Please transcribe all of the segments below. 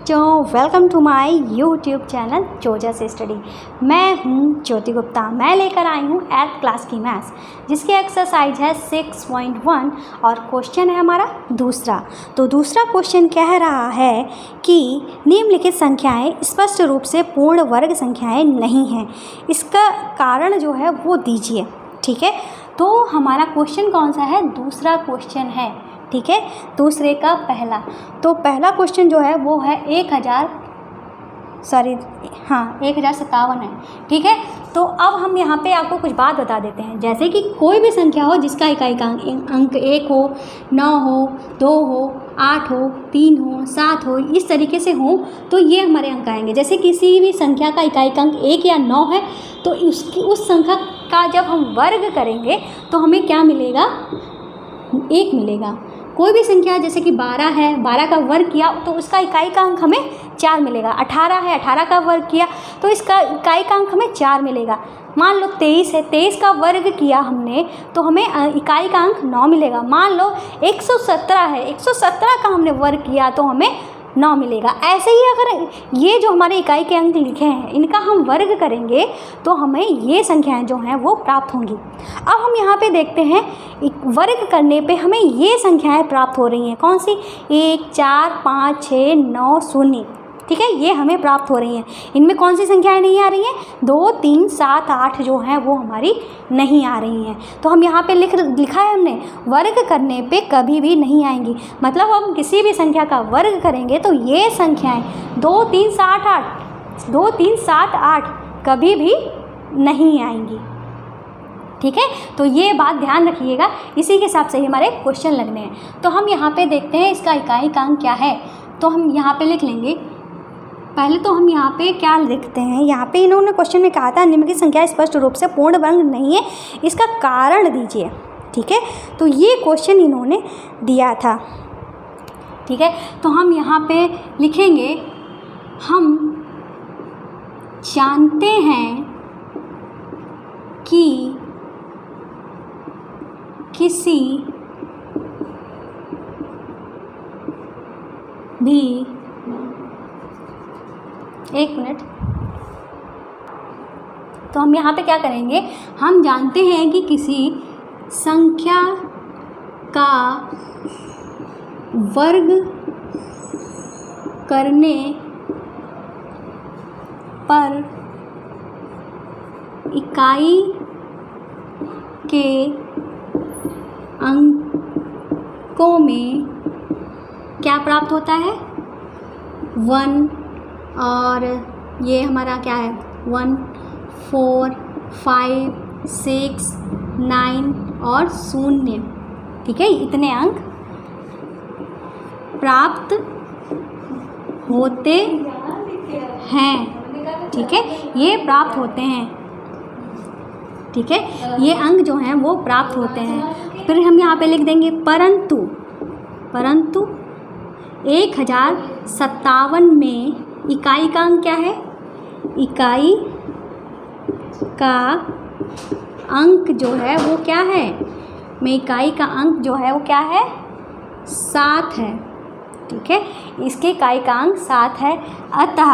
बच्चों, welcome to my YouTube channel जोजस study. मैं हूं ज्योति गुप्ता। मैं लेकर आई हूं 8th क्लास की मैथ्स, जिसकी एक्सरसाइज है 6.1 और क्वेश्चन है हमारा दूसरा। तो दूसरा क्वेश्चन कह रहा है कि निम्नलिखित संख्याएं स्पष्ट रूप से पूर्ण वर्ग संख्याएं नहीं हैं, इसका कारण जो है वो दीजिए। ठीक है, तो हमारा क्वेश्चन कौन सा है? दूसरा क्वेश्चन है। ठीक है, दूसरे का पहला। तो पहला क्वेश्चन जो है वो है 1057 है। ठीक है, तो अब हम यहाँ पे आपको कुछ बात बता देते हैं। जैसे कि कोई भी संख्या हो जिसका इकाई का अंक 1 हो, 9 हो, 2 हो, 8 हो, 3 हो, 7 हो, इस तरीके से हो तो ये हमारे अंक आएंगे। जैसे किसी भी संख्या का इकाई का अंक 1 या 9 है तो उस संख्या का जब हम वर्ग करेंगे तो हमें क्या मिलेगा? 1 मिलेगा। कोई भी संख्या जैसे कि 12 है, 12 का वर्ग किया तो उसका इकाई का अंक हमें 4 मिलेगा। 18 है, 18 का वर्ग किया तो इसका इकाई का अंक हमें 4 मिलेगा। मान लो 23 है, 23 का वर्ग किया हमने तो हमें इकाई का अंक 9 मिलेगा। मान लो 117 है, 117 का हमने वर्ग किया तो हमें 9 मिलेगा। ऐसे ही अगर ये जो हमारे इकाई के अंक लिखे हैं इनका हम वर्ग करेंगे तो हमें ये संख्याएं जो हैं वो प्राप्त होंगी। अब हम यहाँ पे देखते हैं वर्ग करने पे हमें ये संख्याएं प्राप्त हो रही हैं। कौन सी? 1, 4, 5, 6, 9, 0। ठीक है, ये हमें प्राप्त हो रही हैं। इनमें कौन सी संख्याएं नहीं आ रही हैं? 2, 3, 7, 8 जो हैं वो हमारी नहीं आ रही हैं। तो हम यहाँ पे लिखा है हमने वर्ग करने पे कभी भी नहीं आएंगी। मतलब हम किसी भी संख्या का वर्ग करेंगे तो ये संख्याएं 2, 3, 7, 8 कभी भी नहीं आएंगी। ठीक है, तो ये बात ध्यान रखिएगा। इसी के हिसाब से ही हमारे क्वेश्चन लगने हैं। तो हम यहाँ पे देखते हैं इसका इकाई का अंक क्या है। तो हम यहाँ पे लिख लेंगे। पहले तो हम यहाँ पे क्या लिखते हैं? यहाँ पे इन्होंने क्वेश्चन में कहा था निम्नलिखित संख्या स्पष्ट रूप से पूर्ण वर्ग नहीं है, इसका कारण दीजिए। ठीक है, तो ये क्वेश्चन इन्होंने दिया था। ठीक है, तो हम यहाँ पे लिखेंगे हम जानते हैं कि किसी भी, एक मिनट, तो हम यहाँ पे क्या करेंगे? हम जानते हैं कि किसी संख्या का वर्ग करने पर इकाई के अंकों में क्या प्राप्त होता है? 1 और ये हमारा क्या है? 1, 4, 5, 6, 9 और 0। ठीक है, इतने अंक प्राप्त होते हैं। ठीक है, ये प्राप्त होते हैं। ठीक है, ये अंक जो हैं वो प्राप्त होते हैं। फिर हम यहाँ पे लिख देंगे परंतु 1057 में इकाई का अंक क्या है? इकाई का अंक जो है वो क्या है? इकाई का अंक जो है वो क्या है? 7 है। ठीक है, इसके इकाई का अंक 7 है। अतः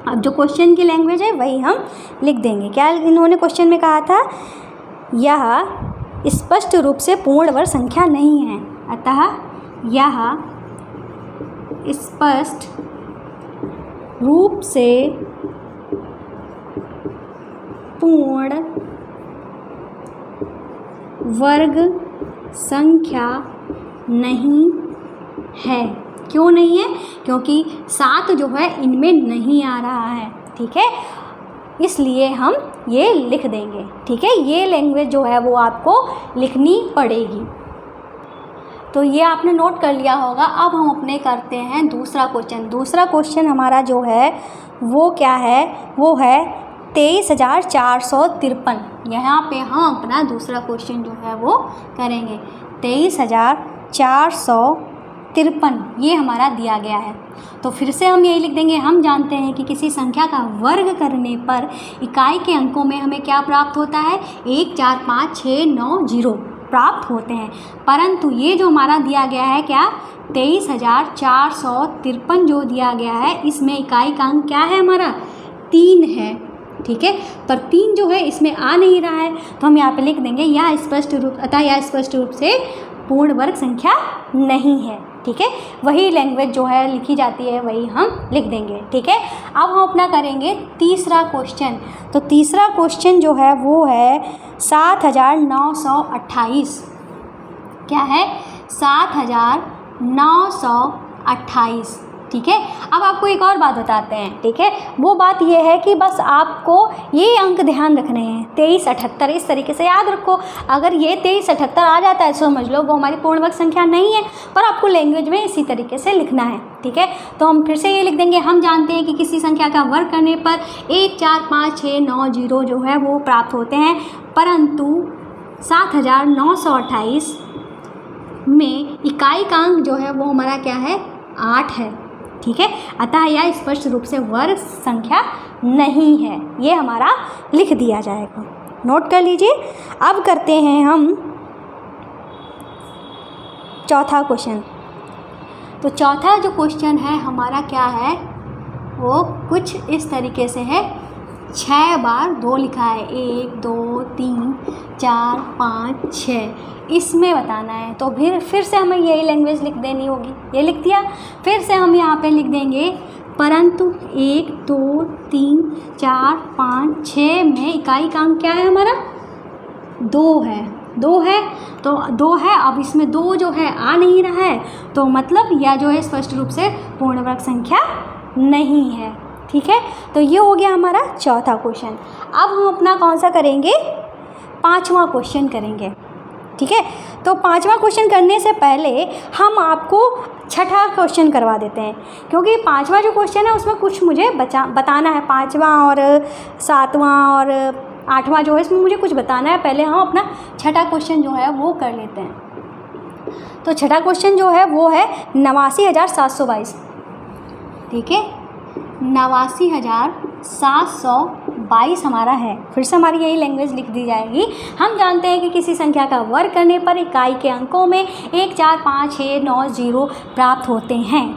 अब जो क्वेश्चन की लैंग्वेज है वही हम लिख देंगे। क्या इन्होंने क्वेश्चन में कहा था? यह स्पष्ट रूप से पूर्ण वर्ग संख्या नहीं है। अतः यह स्पष्ट रूप से पूर्ण वर्ग संख्या नहीं है। क्यों नहीं है? क्योंकि 7 जो है इनमें नहीं आ रहा है। ठीक है, इसलिए हम ये लिख देंगे। ठीक है, ये लैंग्वेज जो है वो आपको लिखनी पड़ेगी। तो ये आपने नोट कर लिया होगा। अब हम अपने करते हैं दूसरा क्वेश्चन। दूसरा क्वेश्चन हमारा जो है वो क्या है? वो है 23,453। यहाँ पे हम अपना दूसरा क्वेश्चन जो है वो करेंगे। 23,453 ये हमारा दिया गया है। तो फिर से हम यही लिख देंगे, हम जानते हैं कि किसी संख्या का वर्ग करने पर इकाई के अंकों में हमें क्या प्राप्त होता है? 1, 4, 5, 6, 9, 0। प्राप्त होते हैं। परंतु ये जो हमारा दिया गया है क्या 23,453 जो दिया गया है, इसमें इकाई का अंक क्या है हमारा 3 है। ठीक है, पर 3 जो है इसमें आ नहीं रहा है, तो हम यहाँ पे लिख देंगे यह स्पष्ट रूप से पूर्ण वर्ग संख्या नहीं है। ठीक है, वही लैंग्वेज जो है लिखी जाती है वही हम लिख देंगे। ठीक है, अब हम अपना करेंगे तीसरा क्वेश्चन। तो तीसरा क्वेश्चन जो है वो है 7,928। क्या है 7,928। ठीक है, अब आपको एक और बात बताते हैं। ठीक है, वो बात ये है कि बस आपको ये अंक ध्यान रखने हैं 2378, इस तरीके से याद रखो। अगर ये 2378 आ जाता है तो समझ लो वो हमारी पूर्ण वर्ग संख्या नहीं है, पर आपको लैंग्वेज में इसी तरीके से लिखना है। ठीक है, तो हम फिर से ये लिख देंगे, हम जानते हैं कि किसी संख्या का वर्ग करने पर 1 4 5 6 9 0 जो है वो प्राप्त होते हैं, परंतु 7,928 में इकाई का अंक जो है वो हमारा क्या है 8 है। ठीक है, अतः यह स्पष्ट रूप से वर्ग संख्या नहीं है, ये हमारा लिख दिया जाएगा। नोट कर लीजिए। अब करते हैं हम चौथा क्वेश्चन। तो चौथा जो क्वेश्चन है हमारा क्या है वो कुछ इस तरीके से है, 6 बार 2 लिखा है, 1 2 3 4 5 6, इसमें बताना है। तो फिर से हमें यही लैंग्वेज लिख देनी होगी, ये लिख दिया। फिर से हम यहाँ पे लिख देंगे परंतु 1 2 3 4 5 6 में इकाई का अंक क्या है हमारा 2 है। 2 है तो 2 है, अब इसमें 2 जो है आ नहीं रहा है, तो मतलब यह जो है स्पष्ट रूप से पूर्ण वर्ग संख्या नहीं है। ठीक है, तो ये हो गया हमारा चौथा क्वेश्चन। अब हम अपना कौन सा करेंगे 5वां क्वेश्चन करेंगे। ठीक है, तो 5वां क्वेश्चन करने से पहले हम आपको छठा क्वेश्चन करवा देते हैं, क्योंकि 5वां जो क्वेश्चन है उसमें कुछ मुझे बताना है। 5वां और 7वां और 8वां जो है इसमें मुझे कुछ बताना है। पहले हम अपना छठा क्वेश्चन जो है वो कर लेते हैं। तो छठा क्वेश्चन जो है वो है 89,722। ठीक है, 89,722 हमारा है। फिर से हमारी यही लैंग्वेज लिख दी जाएगी। हम जानते हैं कि किसी संख्या का वर्ग करने पर इकाई के अंकों में 1 4 5 6 9 0 प्राप्त होते हैं,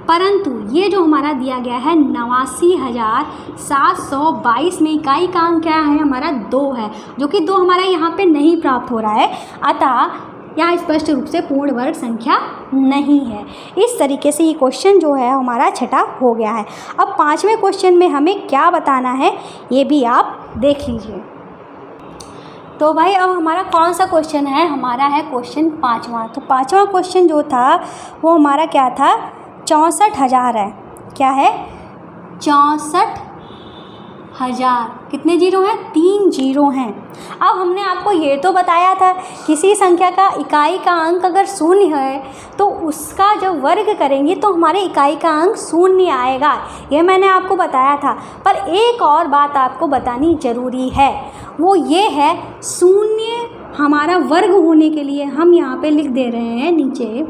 परंतु ये जो हमारा दिया गया है 89,722 में इकाई का अंक क्या है हमारा 2 है, जो कि 2 हमारा यहाँ पे नहीं प्राप्त हो रहा है, अतः यह स्पष्ट रूप से पूर्ण वर्ग संख्या नहीं है। इस तरीके से ये क्वेश्चन जो है हमारा छठा हो गया है। अब 5वें क्वेश्चन में हमें क्या बताना है ये भी आप देख लीजिए। तो भाई अब हमारा कौन सा क्वेश्चन है, हमारा है क्वेश्चन 5वां। तो 5वां क्वेश्चन जो था वो हमारा क्या था 64,000 है। क्या है 64,000। कितने जीरो हैं 3 जीरो हैं। अब हमने आपको ये तो बताया था किसी संख्या का इकाई का अंक अगर 0 है तो उसका जब वर्ग करेंगे तो हमारे इकाई का अंक 0 आएगा, ये मैंने आपको बताया था। पर एक और बात आपको बतानी ज़रूरी है, वो ये है 0 हमारा वर्ग होने के लिए हम यहाँ पे लिख दे रहे हैं, नीचे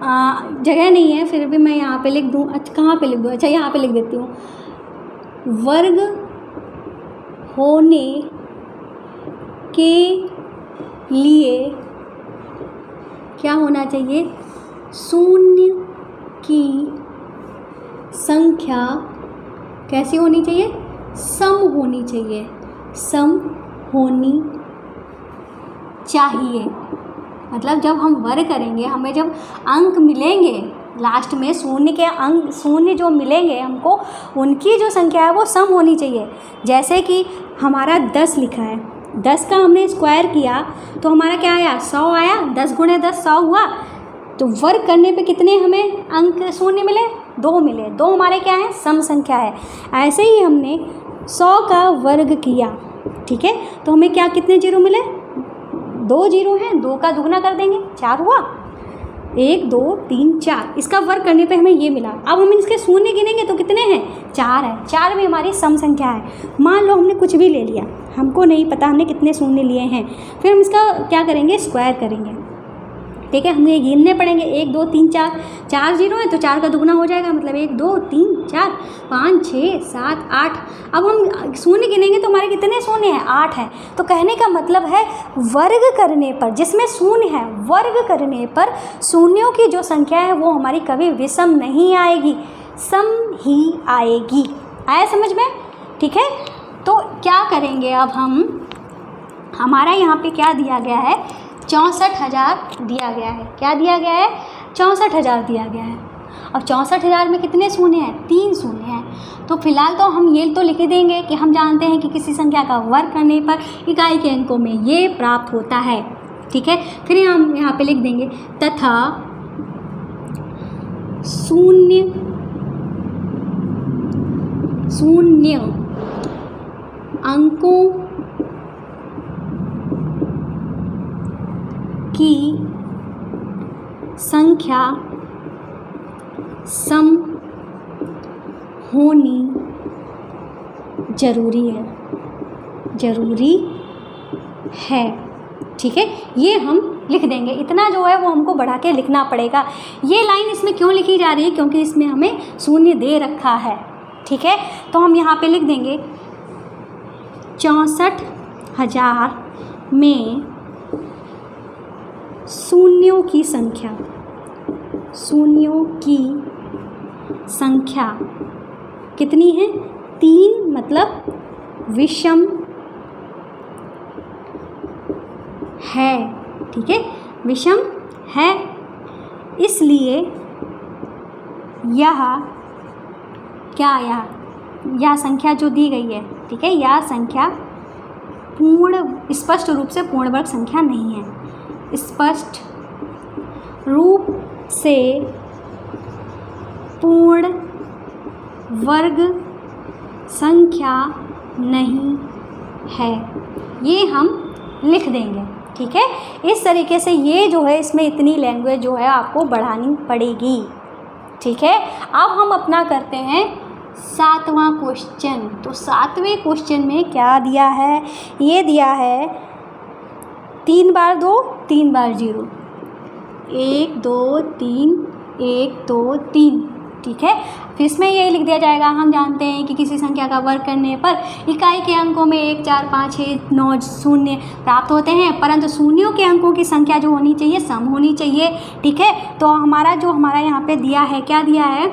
जगह नहीं है फिर भी मैं यहाँ पे लिख दूँ। अच्छा कहाँ पे लिख दूँ, अच्छा यहाँ पे लिख देती हूँ। वर्ग होने के लिए क्या होना चाहिए 0 की संख्या कैसी होनी चाहिए, सम होनी चाहिए, सम होनी चाहिए। मतलब जब हम वर्ग करेंगे हमें जब अंक मिलेंगे लास्ट में 0 के अंक 0 जो मिलेंगे हमको, उनकी जो संख्या है वो सम होनी चाहिए। जैसे कि हमारा 10 लिखा है, 10 का हमने स्क्वायर किया तो हमारा क्या आया 100 आया, 10 गुणे 10 100 हुआ। तो वर्ग करने पे कितने हमें अंक 0 मिले 2 मिले, 2 हमारे क्या है सम संख्या है। ऐसे ही हमने 100 का वर्ग किया, ठीक है, तो हमें क्या कितने जीरो मिले 2 जीरो हैं, 2 का दुगना कर देंगे 4 हुआ, 1 2 3 4, इसका वर्ग करने पे हमें ये मिला। अब हम इसके 0 गिनेंगे तो कितने हैं 4 है, 4 भी हमारी सम संख्या है। मान लो हमने कुछ भी ले लिया, हमको नहीं पता हमने कितने 0 लिए हैं, फिर हम इसका क्या करेंगे स्क्वायर करेंगे, ठीक है, हमें गिनने पड़ेंगे 1 2 3 4, 4 जीरो है तो 4 का दुगना हो जाएगा, मतलब 1 2 3 4 5 6 7 8। अब हम शून्य गिनेंगे तो हमारे कितने शून्य हैं, 8 है। तो कहने का मतलब है वर्ग करने पर, जिसमें शून्य है, वर्ग करने पर शून्यों की जो संख्या है वो हमारी कभी विषम नहीं आएगी, सम ही आएगी। आया समझ में? ठीक है, तो क्या करेंगे अब हम, हमारा यहाँ पे क्या दिया गया है, 64,000 दिया गया है। क्या दिया गया है? 64,000 दिया गया है। अब 64,000 में कितने शून्य हैं, 3 शून्य हैं। तो फिलहाल तो हम ये तो लिख देंगे कि हम जानते हैं कि किसी संख्या का वर्ग करने पर इकाई के अंकों में ये प्राप्त होता है। ठीक है, फिर हम यहाँ पे लिख देंगे तथा शून्य अंकों की संख्या सम होनी जरूरी है। ठीक है, ये हम लिख देंगे। इतना जो है वो हमको बढ़ा के लिखना पड़ेगा। ये लाइन इसमें क्यों लिखी जा रही है? क्योंकि इसमें हमें शून्य दे रखा है। ठीक है, तो हम यहाँ पे लिख देंगे 64,000 में शून्यों की संख्या कितनी है? 3, मतलब विषम है। ठीक है, विषम है, इसलिए यह क्या, यह संख्या जो दी गई है, ठीक है, यह संख्या स्पष्ट रूप से पूर्ण वर्ग संख्या नहीं है। स्पष्ट रूप से पूर्ण वर्ग संख्या नहीं है, ये हम लिख देंगे। ठीक है, इस तरीके से ये जो है, इसमें इतनी लैंग्वेज जो है आपको बढ़ानी पड़ेगी। ठीक है, अब हम अपना करते हैं 7वां क्वेश्चन। तो 7वें क्वेश्चन में क्या दिया है? ये दिया है 3 बार 2 3 बार 0, 1 2 3 1 2 3। ठीक है, फिर इसमें ये लिख दिया जाएगा, हम जानते हैं कि किसी संख्या का वर्ग करने पर इकाई के अंकों में 1 4 5 6 9 शून्य प्राप्त होते हैं, परंतु शून्यों के अंकों की संख्या जो होनी चाहिए सम होनी चाहिए। ठीक है, तो हमारा यहाँ पे दिया है, क्या दिया है?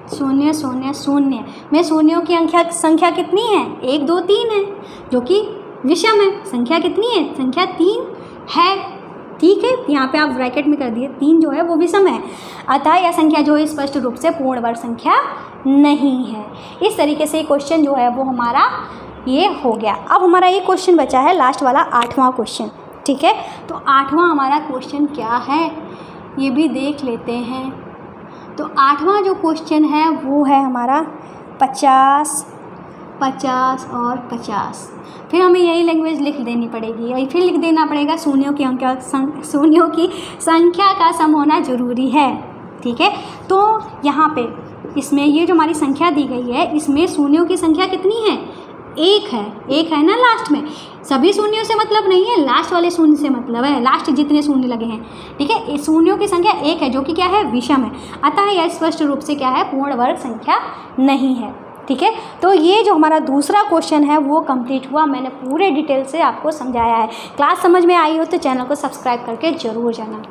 0 0 0 में शून्यों की संख्या कितनी है? 1 2 3 है, जो कि विषम है। संख्या कितनी है? संख्या 3 है। ठीक है, यहाँ पे आप ब्रैकेट में कर दिए, 3 जो है वो विषम है, अतः यह संख्या जो है स्पष्ट रूप से पूर्ण वर्ग संख्या नहीं है। इस तरीके से क्वेश्चन जो है वो हमारा ये हो गया। अब हमारा ये क्वेश्चन बचा है लास्ट वाला 8वां क्वेश्चन। ठीक है, तो 8वां हमारा क्वेश्चन क्या है ये भी देख लेते हैं। तो 8वां जो क्वेश्चन है वो है हमारा 50 50 और 50। फिर हमें यही लैंग्वेज लिख देनी पड़ेगी, और फिर लिख देना पड़ेगा शून्यों की संख्या का सम होना जरूरी है। ठीक है, तो यहाँ पे इसमें ये जो हमारी संख्या दी गई है, इसमें शून्यों की संख्या कितनी है? 1 है ना लास्ट में। सभी शून्यों से मतलब नहीं है, लास्ट वाले शून्य से मतलब है, लास्ट जितने शून्य लगे हैं। ठीक है, शून्यों की संख्या 1 है, जो कि क्या है? विषम है, अतः यह स्पष्ट रूप से क्या है? पूर्ण वर्ग संख्या नहीं है। ठीक है, तो ये जो हमारा दूसरा क्वेश्चन है वो कंप्लीट हुआ। मैंने पूरे डिटेल से आपको समझाया है। क्लास समझ में आई हो तो चैनल को सब्सक्राइब करके ज़रूर जाना।